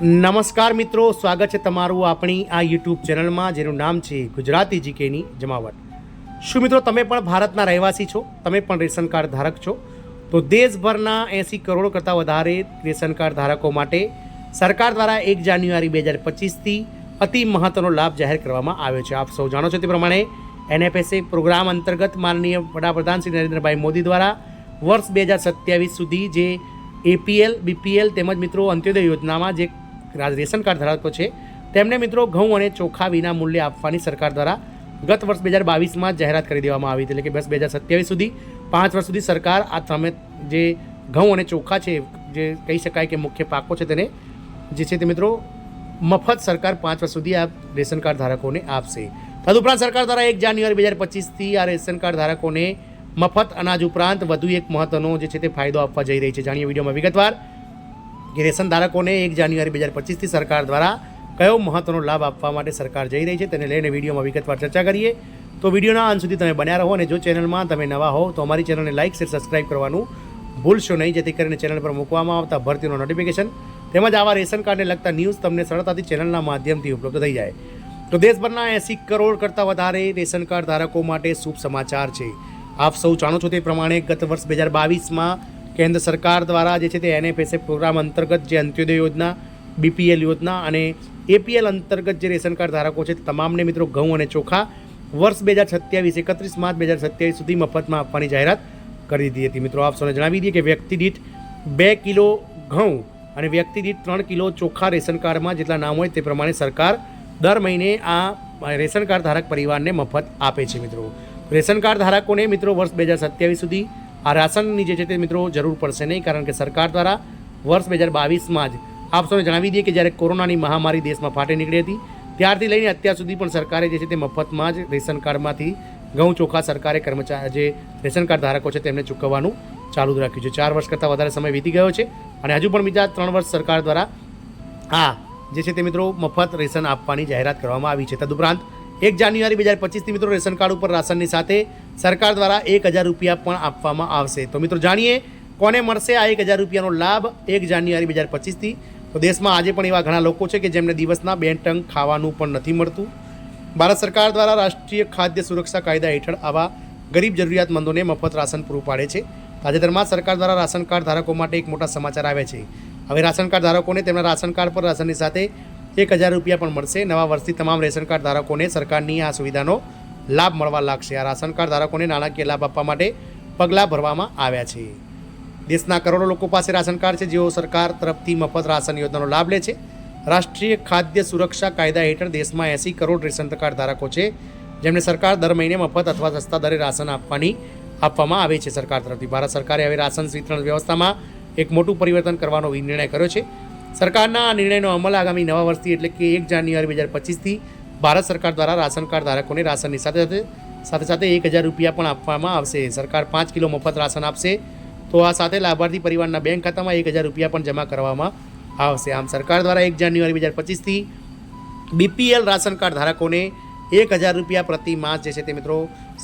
નમસ્કાર મિત્રો, સ્વાગત છે તમારું આપણી આ યુટ્યુબ ચેનલમાં જેનું નામ છે ગુજરાતી જીકેની જમાવટ. શું મિત્રો તમે પણ ભારતના રહેવાસી છો? તમે પણ રેશન કાર્ડ ધારક છો? તો દેશભરના 80 કરોડ કરતાં વધારે રેશન કાર્ડ ધારકો માટે સરકાર દ્વારા 1 જાન્યુઆરી 2025થી અતિ મહત્ત્વનો લાભ જાહેર કરવામાં આવ્યો છે. આપ સૌ જાણો છો તે પ્રમાણે NFSA પ્રોગ્રામ અંતર્ગત માનનીય વડાપ્રધાન શ્રી નરેન્દ્રભાઈ મોદી દ્વારા વર્ષ 2027 સુધી જે APL, BPL તેમજ મિત્રો અંત્યોદય યોજનામાં જે રેશન કાર્ડ ધારકો છે તેમને મિત્રો ઘઉં અને ચોખા વિના મૂલ્યે આપવાની સરકાર દ્વારા ગત વર્ષ 2022માં જાહેરાત કરી દેવામાં આવી હતી. એટલે કે વર્ષ 2027 સુધી 5 વર્ષ સુધી સરકાર આ તમે જે ઘઉં અને ચોખા છે, જે કહી શકાય કે મુખ્ય પાકો છે, તેને જે છે તે મિત્રો મફત સરકાર 5 વર્ષ સુધી આ રેશન કાર્ડ ધારકોને આપશે. તદુપરાંત સરકાર દ્વારા 1 જાન્યુઆરી 2025થી આ રેશન કાર્ડ ધારકોને મફત અનાજ ઉપરાંત વધુ એક મહત્ત્વનો જે છે તે ફાયદો આપવા જઈ રહી છે. જાણીએ વિડીયોમાં વિગતવાર કે રેશન ધારકોને 1 જાન્યુઆરી 2025થી સરકાર દ્વારા કયો મહત્ત્વનો લાભ આપવા માટે સરકાર જઈ રહી છે તેને લઈને વિડીયોમાં વિગતવાર ચર્ચા કરીએ. તો વિડીયોના અંત સુધી તમે બન્યા રહો અને જો ચેનલમાં તમે નવા હો તો અમારી ચેનલને લાઇક, શેર, સબસ્ક્રાઇબ કરવાનું ભૂલશો નહીં, જેથી કરીને ચેનલ પર મૂકવામાં આવતા ભરતીનો નોટિફિકેશન તેમજ આવા રેશન કાર્ડને લગતા ન્યૂઝ તમને સરળતાથી ચેનલના માધ્યમથી ઉપલબ્ધ થઈ જાય. તો દેશભરના 80 કરોડ કરતાં વધારે રેશન કાર્ડ ધારકો માટે શુભ સમાચાર છે. આપ સૌ જાણો છો તે પ્રમાણે ગત વર્ષ 2022માં કેન્દ્ર સરકાર દ્વારા જે છે તે NFSA પ્રોગ્રામ અંતર્ગત જે અંત્યોદય યોજના, BPL યોજના અને APL અંતર્ગત જે રેશન કાર્ડ ધારકો છે તમામને મિત્રો ઘઉં અને ચોખા વર્ષ 2027 31 માર્ચ 2027 સુધી મફતમાં આપવાની જાહેરાત કરી દીધી હતી. મિત્રો આપ સૌને જણાવી દઈએ કે વ્યક્તિ દીઠ 2 કિલો ઘઉં અને વ્યક્તિ દીઠ 3 કિલો ચોખા રેશન કાર્ડમાં જેટલા નામ હોય તે પ્રમાણે સરકાર દર મહિને આ રેશન કાર્ડ ધારક પરિવારને મફત આપે છે. મિત્રો રેશન કાર્ડ ધારકોને મિત્રો વર્ષ 2027 સુધી આ રાશનની જે છે તે મિત્રો જરૂર પડશે નહીં, કારણ કે સરકાર દ્વારા વર્ષ 2022માં જ આપ સૌને જણાવી દઈએ કે જ્યારે કોરોનાની મહામારી દેશમાં ફાટી નીકળી હતી ત્યારથી લઈને અત્યાર સુધી પણ સરકારે જે છે તે મફતમાં જ રેશન કાર્ડમાંથી ઘઉં ચોખા સરકારે કર્મચારી જે રેશન કાર્ડ ધારકો છે તેમને ચૂકવવાનું ચાલુ રાખ્યું છે. 4 વર્ષ કરતાં વધારે સમય વીતી ગયો છે અને હજુ પણ બીજા 3 વર્ષ સરકાર દ્વારા આ જે છે તે મિત્રો મફત રેશન આપવાની જાહેરાત કરવામાં આવી છે. તદુપરાંત 1 જાન્યુઆરી 2025થી મિત્રો રેશન કાર્ડ ઉપર રાશનની સાથે સરકાર દ્વારા 1000 રૂપિયા પણ આપવામાં આવશે. તો મિત્રો જાણીએ કોને મળશે આ 1000 રૂપિયાનો લાભ 1 જાન્યુઆરી 2025થી. તો દેશમાં આજે પણ એવા ઘણા લોકો છે કે જેમને દિવસના 2 ટંક ખાવાનું પણ નથી મળતું. ભારત સરકાર દ્વારા રાષ્ટ્રીય ખાદ્ય સુરક્ષા કાયદા હેઠળ આવા ગરીબ જરૂરિયાતમંદોને મફત રાશન પૂરું પાડે છે. તાજેતરમાં સરકાર દ્વારા રાશન કાર્ડ ધારકો માટે એક મોટા સમાચાર આવ્યા છે. હવે રાશન કાર્ડ ધારકોને તેમના રાશન કાર્ડ પર રાશનની સાથે 1000 રૂપિયા પણ મળશે. નવા વર્ષથી તમામ રેશન કાર્ડ ધારકોને સરકારની આ સુવિધાનો લાભ મળવા લાગશે. આ રાશન કાર્ડ ધારકોને નાણાકીય લાભ આપવા માટે પગલાં ભરવામાં આવ્યા છે. દેશના કરોડો લોકો પાસે રાશન કાર્ડ છે જેઓ સરકાર તરફથી મફત રાશન યોજનાનો લાભ લે છે. રાષ્ટ્રીય ખાદ્ય સુરક્ષા કાયદા હેઠળ દેશમાં 80 કરોડ રેશન કાર્ડ ધારકો છે જેમને સરકાર દર મહિને મફત અથવા સસ્તા દરે રાશન આપવામાં આવે છે. સરકાર તરફથી ભારત સરકારે હવે રાશન વિતરણ વ્યવસ્થામાં એક મોટું પરિવર્તન કરવાનો નિર્ણય કર્યો છે. સરકારના આ નિર્ણયનો અમલ આગામી નવા વર્ષથી એટલે કે 1 જાન્યુઆરી 2025થી ભારત સરકાર દ્વારા રાશન કાર્ડ ધારકોને રાશનની સાથે 1000 રૂપિયા પણ આપવામાં આવશે. સરકાર 5 કિલો મફત રાશન આપશે તો આ સાથે લાભાર્થી પરિવારના બેંક ખાતામાં 1000 રૂપિયા પણ જમા કરવામાં આવશે. આમ સરકાર દ્વારા 1 જાન્યુઆરી 2025થી BPL રાશન કાર્ડ ધારકોને 1000 રૂપિયા પ્રતિ માસ જે છે તે મિત્રો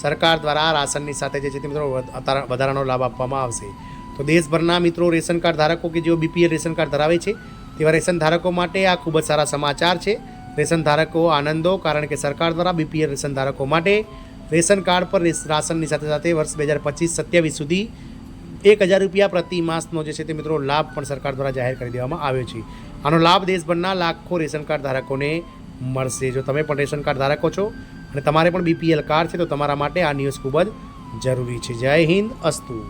સરકાર દ્વારા રાશનની સાથે જે છે તે મિત્રો વધારાનો લાભ આપવામાં આવશે. તો દેશભરના મિત્રો રેશન કાર્ડ ધારકો કે જેઓ BPL રેશન કાર્ડ ધરાવે છે તેવા રેશન ધારકો માટે આ ખૂબ જ સારા સમાચાર છે. રેશન ધારકો આનંદો, કારણ કે સરકાર દ્વારા BPL રેશન ધારકો માટે રેશન કાર્ડ પર રાશનની સાથે સાથે વર્ષ 2025-27 સુધી 1000 રૂપિયા પ્રતિ માસનો જે છે તે મિત્રો લાભ પણ સરકાર દ્વારા જાહેર કરી દેવામાં આવ્યો છે. આનો લાભ દેશભરના લાખો રેશન કાર્ડ ધારકોને મળશે. જો તમે પણ રેશન કાર્ડ ધારકો છો અને તમારે પણ BPL કાર્ડ છે તો તમારા માટે આ ન્યૂઝ ખૂબ જ જરૂરી છે. જય હિન્દ, અસ્તુ.